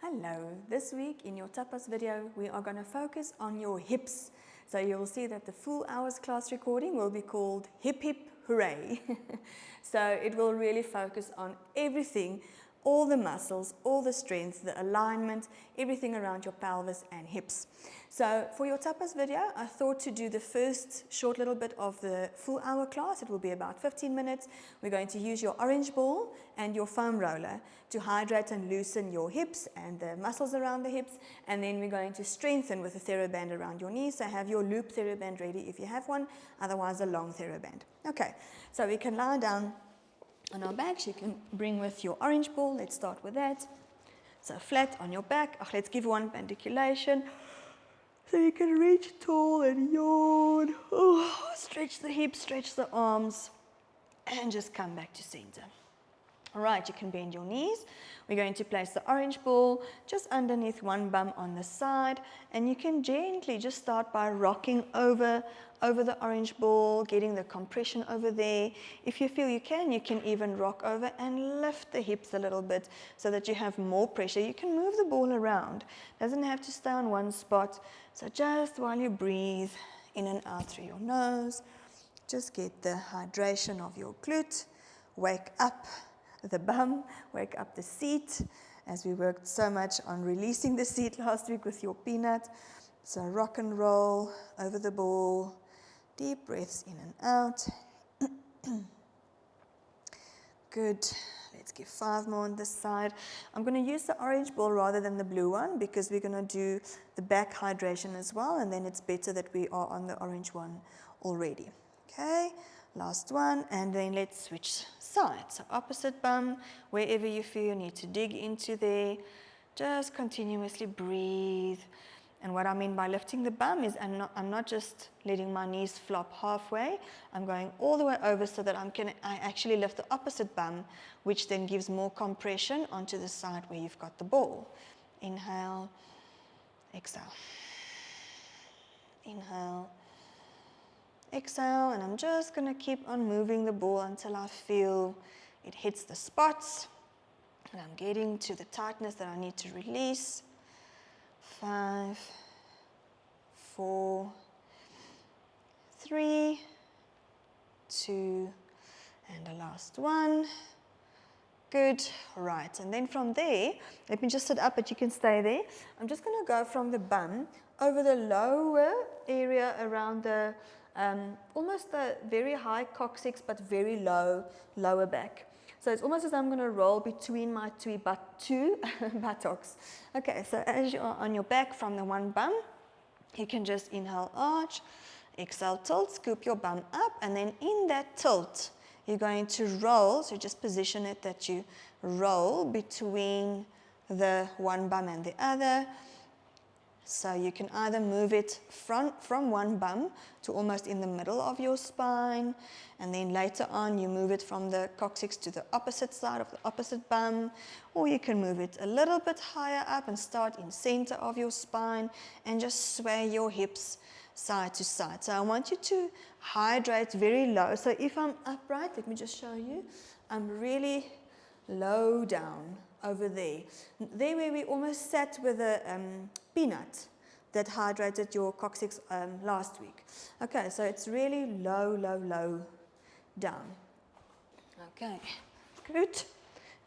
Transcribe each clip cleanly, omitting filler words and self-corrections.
Hello, this week in your Tapas video we are going to focus on your hips. So you'll see that the full hours class recording will be called Hip Hip Hooray. So it will really focus on everything, all the muscles, all the strength, the alignment, everything around your pelvis and hips. So for your Tapas video, I thought to do the first short little bit of the full hour class. It will be about 15 minutes. We're going to use your orange ball and your foam roller to hydrate and loosen your hips and the muscles around the hips. And then we're going to strengthen with a TheraBand around your knees. So have your loop TheraBand ready if you have one, otherwise a long TheraBand. Okay, so we can lie down on our backs. You can bring with your orange ball. Let's start with that. So flat on your back. Let's give one bandiculation. So you can reach tall and yawn. Oh, stretch the hips, stretch the arms, and just come back to center. All right, you can bend your knees. We're going to place the orange ball just underneath one bum on the side, and you can gently just start by rocking over the orange ball, getting the compression over there. If you feel you can even rock over and lift the hips a little bit so that you have more pressure. You can move the ball around. Doesn't have to stay on one spot. So just while you breathe in and out through your nose, just get the hydration of your glute. Wake up the bum, wake up the seat, as we worked so much on releasing the seat last week with your peanut. So rock and roll over the ball, deep breaths in and out. Good. Let's give 5 more on this side. I'm going to use the orange ball rather than the blue one because we're going to do the back hydration as well, and then it's better that we are on the orange one already. Okay, last one, and then let's switch sides. So opposite bum, wherever you feel you need to dig into there, just continuously breathe. And what I mean by lifting the bum is I'm not just letting my knees flop halfway. I'm going all the way over so that I actually lift the opposite bum, which then gives more compression onto the side where you've got the ball. Inhale, exhale. Inhale, exhale, and I'm just going to keep on moving the ball until I feel it hits the spots and I'm getting to the tightness that I need to release. 5, 4, 3, 2, and the last one. Good. Right, and then from there, let me just sit up, but you can stay there. I'm just going to go from the bum over the lower area around the almost the very high coccyx, but very low lower back. So it's almost as I'm going to roll between my two buttocks. Okay, so as you are on your back from the one bum, you can just inhale, arch, exhale, tilt, scoop your bum up, and then in that tilt, you're going to roll. So just position it that you roll between the one bum and the other. So you can either move it from one bum to almost in the middle of your spine, and then later on you move it from the coccyx to the opposite side of the opposite bum, or you can move it a little bit higher up and start in center of your spine and just sway your hips side to side. So I want you to hydrate very low. So if I'm upright, let me just show you, I'm really low down over there. There where we almost sat with a peanut that hydrated your coccyx last week. Okay, so it's really low, low, low down. Okay, good.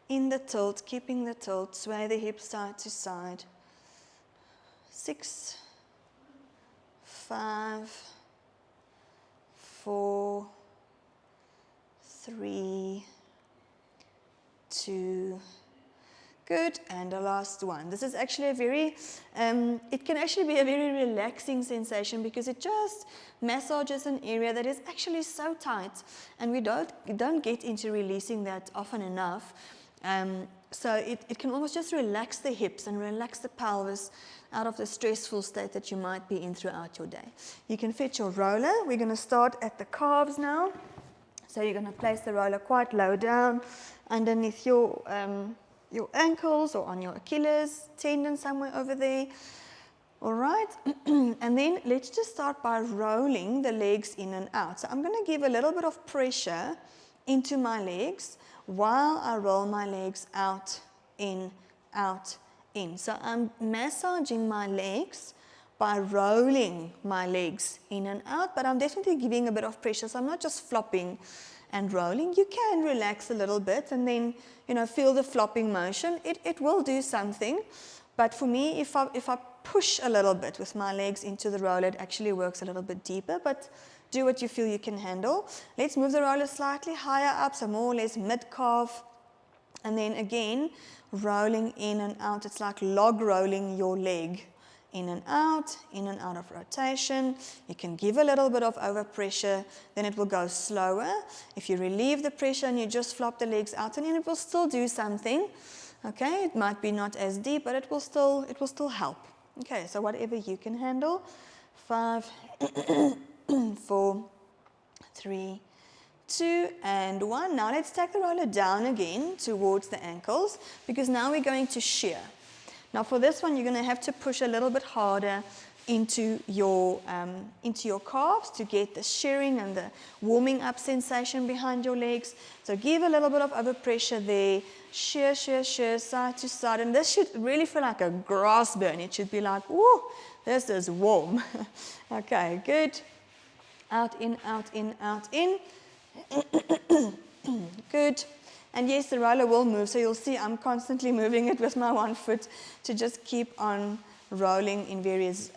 In the tilt, keeping the tilt, sway the hips side to side. 6, 5, 4, 3, 2, good, and the last one. This is actually a very, it can actually be a very relaxing sensation because it just massages an area that is actually so tight, and we don't get into releasing that often enough. So it can almost just relax the hips and relax the pelvis out of the stressful state that you might be in throughout your day. You can fetch your roller. We're going to start at the calves now. So you're going to place the roller quite low down underneath your ankles or on your Achilles tendon somewhere over there. All right, and then let's just start by rolling the legs in and out. So I'm going to give a little bit of pressure into my legs while I roll my legs out, in, out, in. So I'm massaging my legs by rolling my legs in and out, but I'm definitely giving a bit of pressure. So I'm not just flopping and rolling. You can relax a little bit and then, feel the flopping motion. It will do something. But for me, if I push a little bit with my legs into the roller, it actually works a little bit deeper, but do what you feel you can handle. Let's move the roller slightly higher up, so more or less mid-calf. And then again, rolling in and out. It's like log rolling your leg in and out of rotation. You can give a little bit of overpressure, then it will go slower. If you relieve the pressure and you just flop the legs out and in, it will still do something. Okay, it might be not as deep, but it will still help. Okay, so whatever you can handle. 5, 4, 3, 2, and 1. Now let's take the roller down again towards the ankles, because now we're going to shear. Now for this one, you're going to have to push a little bit harder into your calves to get the shearing and the warming up sensation behind your legs. So give a little bit of overpressure there. Shear, shear, shear, side to side. And this should really feel like a grass burn. It should be like, whoo, this is warm. Okay, good. Out, in, out, in, out, in. Good. And yes, the roller will move. So you'll see I'm constantly moving it with my one foot to just keep on rolling in various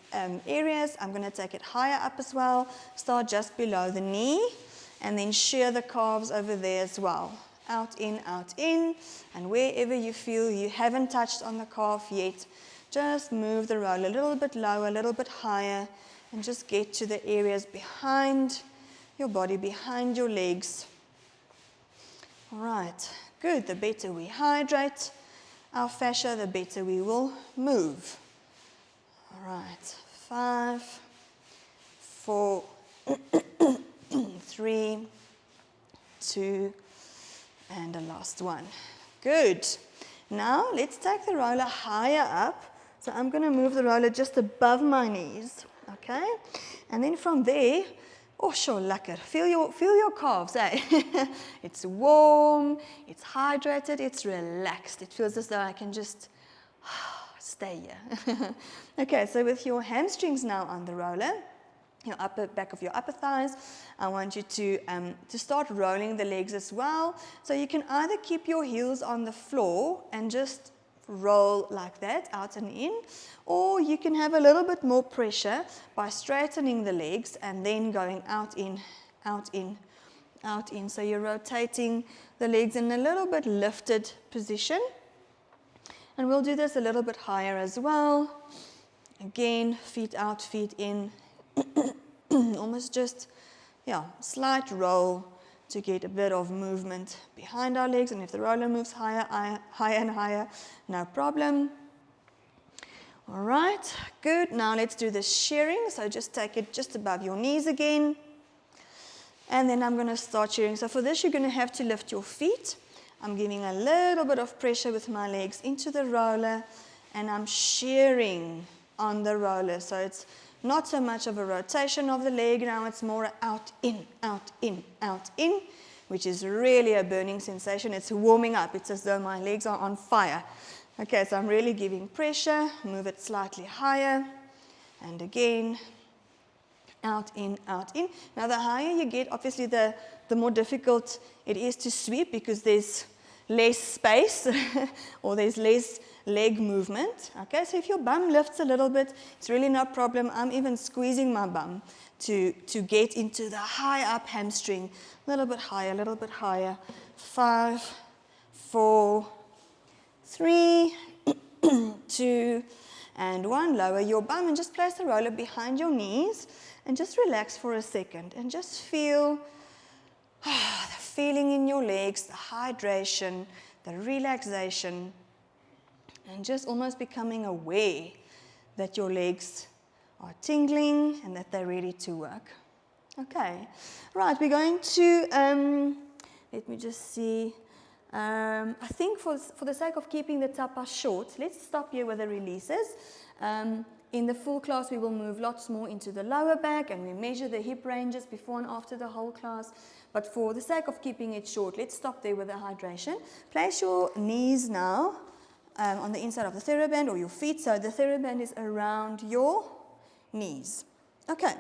areas. I'm going to take it higher up as well. Start just below the knee. And then shear the calves over there as well. Out, in, and wherever you feel you haven't touched on the calf yet, just move the roller a little bit lower, a little bit higher, and just get to the areas behind your body, behind your legs. All right, good. The better we hydrate our fascia, the better we will move. All right, 5, 4, 3, 2, and the last one. Good. Now let's take the roller higher up. So I'm going to move the roller just above my knees. Okay? And then from there, oh sure, lekker. Feel your calves, eh? It's warm, it's hydrated, it's relaxed. It feels as though I can just stay here. Okay, so with your hamstrings now on the roller, your back of your upper thighs, I want you to start rolling the legs as well. So you can either keep your heels on the floor and just roll like that, out and in, or you can have a little bit more pressure by straightening the legs and then going out, in, out, in, out, in. So you're rotating the legs in a little bit lifted position. And we'll do this a little bit higher as well. Again, feet out, feet in. Almost just, slight roll to get a bit of movement behind our legs. And if the roller moves higher and higher, no problem. All right, good. Now let's do the shearing. So just take it just above your knees again. And then I'm going to start shearing. So for this, you're going to have to lift your feet. I'm giving a little bit of pressure with my legs into the roller, and I'm shearing on the roller. So it's not so much of a rotation of the leg now, it's more out, in, out, in, out, in, which is really a burning sensation. It's warming up. It's as though my legs are on fire. Okay, so I'm really giving pressure. Move it slightly higher. And again, out, in, out, in. Now the higher you get, obviously the more difficult it is to sweep because there's less space or there's less leg movement. Okay, so if your bum lifts a little bit, it's really no problem. I'm even squeezing my bum to get into the high up hamstring. A little bit higher, a little bit higher. 5, 4, 3, 2, and 1. Lower your bum and just place the roller behind your knees and just relax for a second and just feel the feeling in your legs, the hydration, the relaxation, and just almost becoming aware that your legs are tingling and that they're ready to work. Okay, right, we're going to, let me just see, I think for the sake of keeping the tapas short, let's stop here with the releases. In the full class, we will move lots more into the lower back and we measure the hip ranges before and after the whole class. But for the sake of keeping it short, let's stop there with the hydration. Place your knees now on the inside of the TheraBand or your feet. So the TheraBand is around your knees. Okay,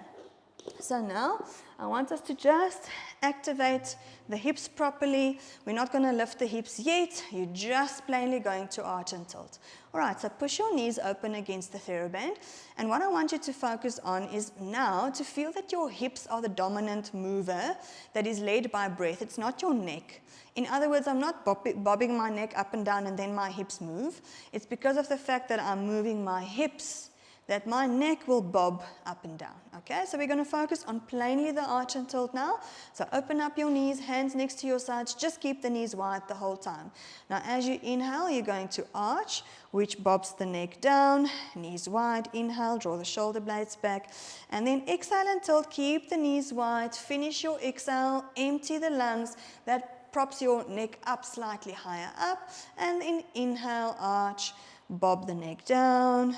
so now I want us to just activate the hips properly. We're not going to lift the hips yet. You're just plainly going to arch and tilt. All right, so push your knees open against the TheraBand. And what I want you to focus on is now to feel that your hips are the dominant mover that is led by breath. It's not your neck. In other words, I'm not bobbing my neck up and down and then my hips move. It's because of the fact that I'm moving my hips that my neck will bob up and down. Okay, so we're going to focus on plainly the arch and tilt now. So open up your knees, hands next to your sides, just keep the knees wide the whole time. Now as you inhale, you're going to arch, which bobs the neck down, knees wide, inhale, draw the shoulder blades back, and then exhale and tilt, keep the knees wide, finish your exhale, empty the lungs, that props your neck up slightly higher up, and then inhale, arch, bob the neck down,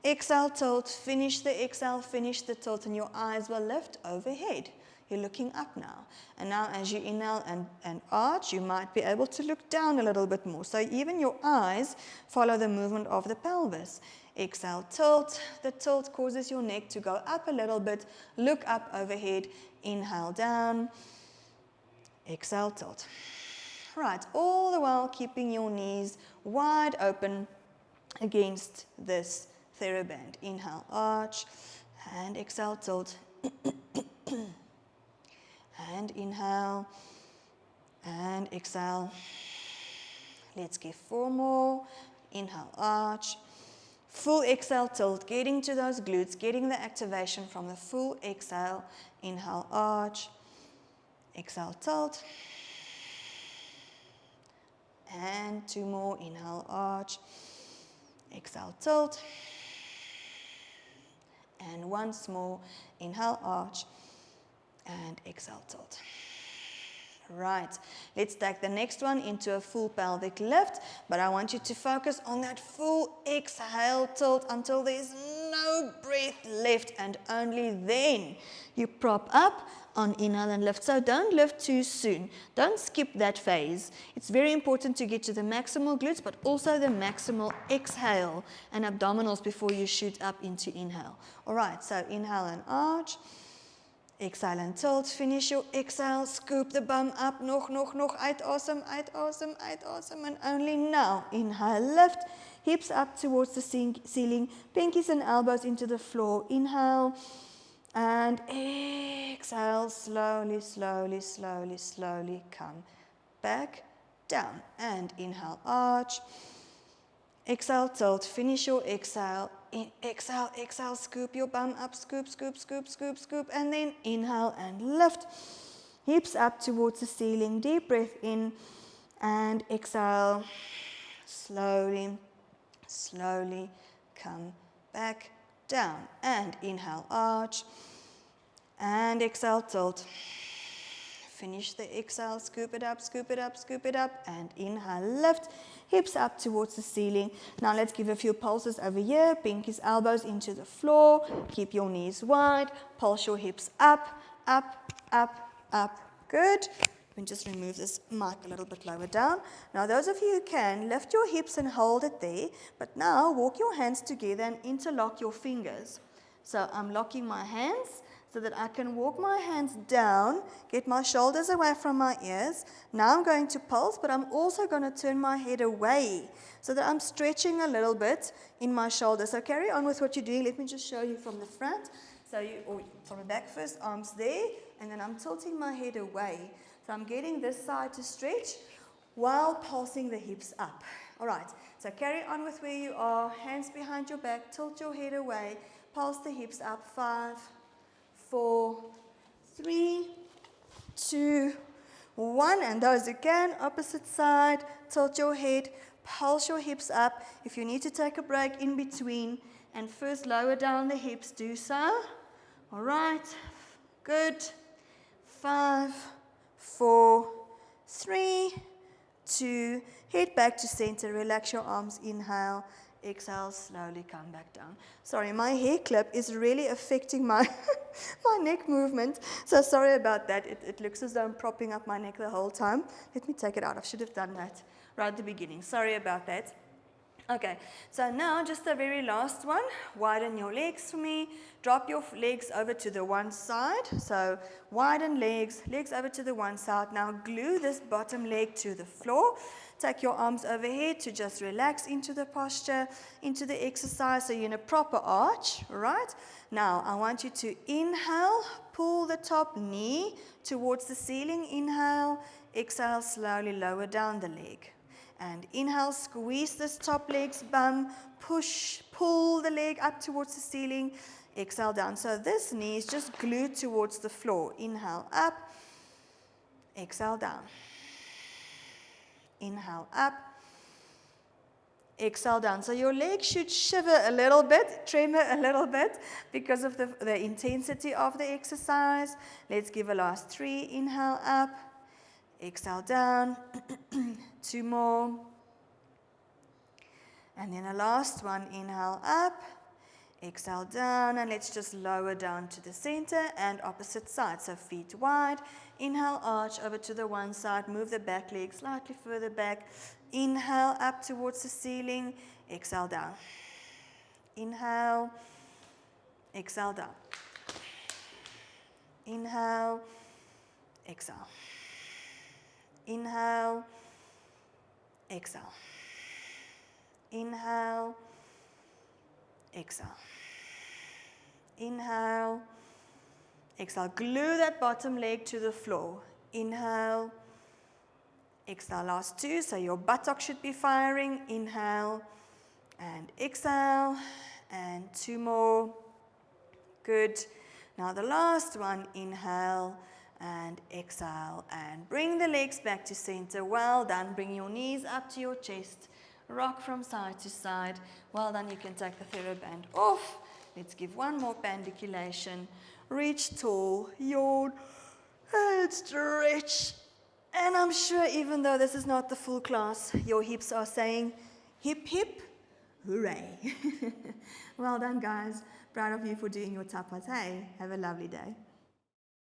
exhale, tilt, finish the exhale, finish the tilt, and your eyes will lift overhead. You're looking up now. And now as you inhale and arch, you might be able to look down a little bit more. So even your eyes follow the movement of the pelvis. Exhale, tilt. The tilt causes your neck to go up a little bit. Look up overhead. Inhale down. Exhale, tilt. Right, all the while keeping your knees wide open against this TheraBand. Inhale, arch, and exhale, tilt. And inhale, and exhale. Let's give 4 more. Inhale, arch. Full exhale, tilt, getting to those glutes, getting the activation from the full exhale. Inhale, arch. Exhale, tilt. And 2 more. Inhale, arch. Exhale, tilt. And once more, inhale, arch, and exhale, tilt. Right, let's take the next one into a full pelvic lift, but I want you to focus on that full exhale, tilt, until there's no breath left, and only then you prop up on inhale and lift. So don't lift too soon. Don't skip that phase. It's very important to get to the maximal glutes, but also the maximal exhale and abdominals before you shoot up into inhale. All right, so inhale and arch. Exhale and tilt. Finish your exhale. Scoop the bum up. Nog. Uitasem. And only now. Inhale, lift. Hips up towards the ceiling. Pinkies and elbows into the floor. Inhale. And exhale, slowly come back down. And inhale, arch. Exhale, tilt. Finish your exhale. Exhale, scoop your bum up. Scoop. And then inhale and lift. Hips up towards the ceiling. Deep breath in. And exhale. Slowly come back down. And inhale, arch. And exhale, tilt. Finish the exhale, scoop it up. And inhale, lift. Hips up towards the ceiling. Now let's give a few pulses over here. Pinkies, elbows into the floor. Keep your knees wide. Pulse your hips up. Good. We can just remove this mic a little bit lower down. Now those of you who can, lift your hips and hold it there. But now walk your hands together and interlock your fingers. So I'm locking my hands so that I can walk my hands down, get my shoulders away from my ears. Now I'm going to pulse, but I'm also going to turn my head away so that I'm stretching a little bit in my shoulders. So carry on with what you're doing. Let me just show you from the front. Or from the back first, arms there, and then I'm tilting my head away. So I'm getting this side to stretch while pulsing the hips up. All right, so carry on with where you are. Hands behind your back, tilt your head away, pulse the hips up. 5, 4, 3, 2, 1. And those who can, opposite side, tilt your head, pulse your hips up. If you need to take a break in between and first lower down the hips, do so. All right, good. 5, 4, 3, 2, head back to center, relax your arms, inhale, exhale, slowly come back down. Sorry, my hair clip is really affecting my my neck movement, so sorry about that. It looks as though I'm propping up my neck the whole time. Let me take it out. I should have done that right at the beginning. Sorry about that. Okay, so now just the very last one. Widen your legs for me. Drop your legs over to the one side. So widen legs, legs over to the one side. Now glue this bottom leg to the floor. Take your arms overhead to just relax into the posture, into the exercise. So you're in a proper arch, right? Now I want you to inhale, pull the top knee towards the ceiling. Inhale, exhale, slowly lower down the leg. And inhale, squeeze this top leg's bum, push, pull the leg up towards the ceiling, exhale down. So this knee is just glued towards the floor. Inhale up, exhale down. Inhale up, exhale down. So your leg should shiver a little bit, tremor a little bit because of the intensity of the exercise. Let's give a last 3. Inhale up, exhale down. 2 more. And then a last one. Inhale up, exhale down, and let's just lower down to the center and opposite side. So feet wide. Inhale, arch over to the one side. Move the back leg slightly further back. Inhale up towards the ceiling. Exhale down. Inhale, exhale down. Inhale, exhale. Inhale, exhale. Inhale, exhale. Inhale, exhale. Glue that bottom leg to the floor. Inhale, exhale. Last 2, so your buttock should be firing. Inhale and exhale, and 2 more. Good. Now the last one. Inhale and exhale, and bring the legs back to center. Well done. Bring your knees up to your chest. Rock from side to side. Well done. You can take the TheraBand off. Let's give one more pandiculation. Reach tall, yawn, and stretch. And I'm sure even though this is not the full class, your hips are saying, hip, hip, hooray. Well done, guys. Proud of you for doing your tapas. Hey, have a lovely day.